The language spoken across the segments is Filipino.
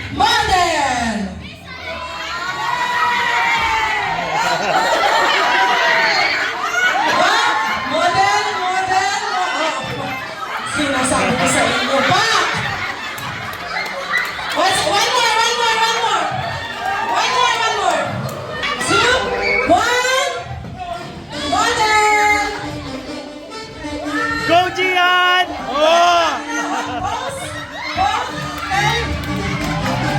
Modern! Modern, modern, sinasabi ko sa inyo pa! One more! Two, one! Modern! Go, Gian! Oh! Pose! Pose! Okay.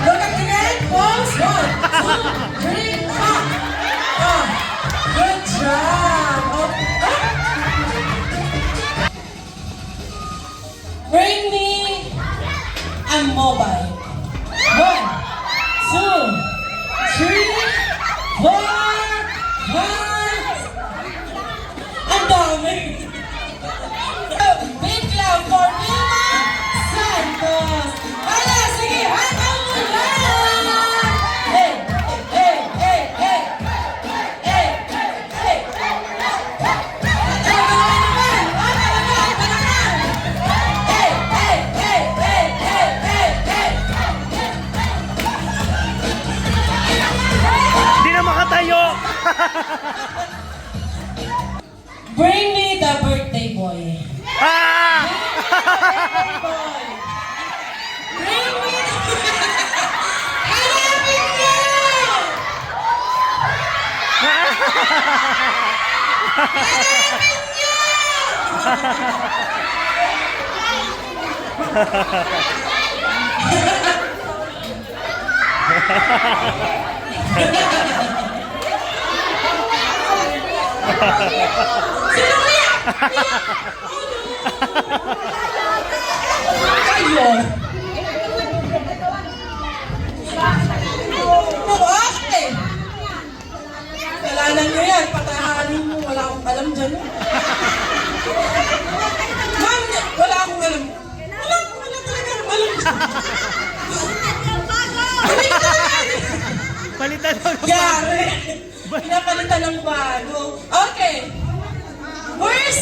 Look at the end. Pose. 1, 2, 3, up. Oh, good job. Oh. Bring me a mobile. 1, 2, 3, 4, 5. Ang dami. Big clap for Vilma Santos. Wala, sige, hataw mo lang! Hey, hey, hey, hey! Hey, hey! Talaga naman! Talaga! Hey, hey, hey, hey, hey, hey, hey! Di na makatayo! Bring me the birthday boy. Ah! Bring me the... Hanapin niyo! Hanapin niyo! Sino kaya? Kayo! Okay! Kailangan nyo yan, patahanin mo, wala akong alam dyan. Ma'am, wala akong alam. Wala talaga alam dyan. Palitan daw ng Yari! Pinapalitan ng bago. Okay!